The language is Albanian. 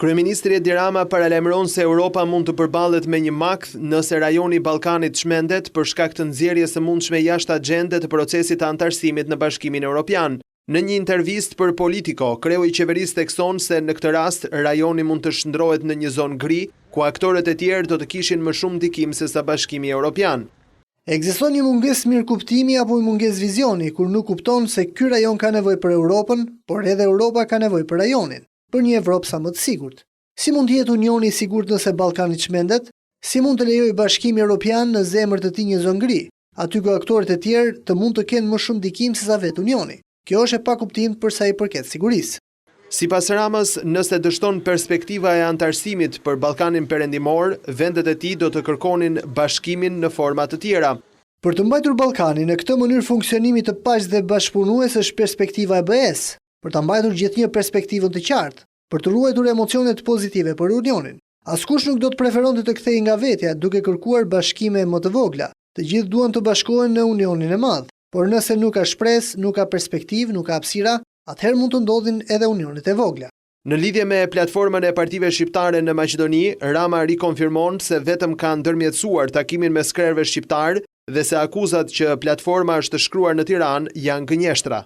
Kryeministri Edi Rama paralajmëron se Europa mund të përballet me një makth nëse rajoni i Ballkanit çmendet për shkak të nxjerrjes së mundshme jashtë agjende të procesit të antarësimit në Bashkimin Evropian. Në një intervistë për Politico, kreu i qeverisë thekson se në këtë rast rajoni mund të shndrohet në një zonë gri, ku aktorët e tjerë do të kishin më shumë ndikim se sa Bashkimi Evropian. Ekziston një mungesë mirëkuptimi apo një mungesë vizioni, kur nuk kupton se ky rajon ka nevojë për Europën, por edhe Europa ka nevojë për rajonin, për një Evropë sa më të sigurt. Si mund të jetë Unioni i sigurt nëse Ballkani çmendet? Si mund të lejojë Bashkimi Evropian në zemër të tij një zonë gri, aty ku aktorët e tjerë të mund të kenë më shumë ndikim se sa vetë Unioni? Kjo është e pakuptimt për sa i përket sigurisë. Sipas Ramës, nëse dështon perspektiva e antarësimit për Ballkanin Perëndimor, vendet e tij do të kërkonin bashkimin në forma të tjera. Për të mbajtur Ballkanin në këtë mënyrë funksionimi të paqës dhe bashkëpunues është perspektiva e BE-s, për ta mbajtur gjithnjë perspektivën të qartë, për të ruajtur emocionet pozitive për Unionin. Askush nuk do të preferonte të kthehej nga vetja duke kërkuar bashkime më të vogla. Të gjithë duan të bashkohen në Unionin e Madh, por nëse nuk ka shpresë, nuk ka perspektivë, nuk ka hapësira, atëherë mund të ndodhin edhe unionet e vogla. Në lidhje me platformën e partive shqiptare në Maqedoni, Rama rikonfirmon se vetëm ka ndërmjetësuar takimin me skrerëve shqiptar dhe se akuzat që platforma është shkruar në Tiranë janë gënjeshtra.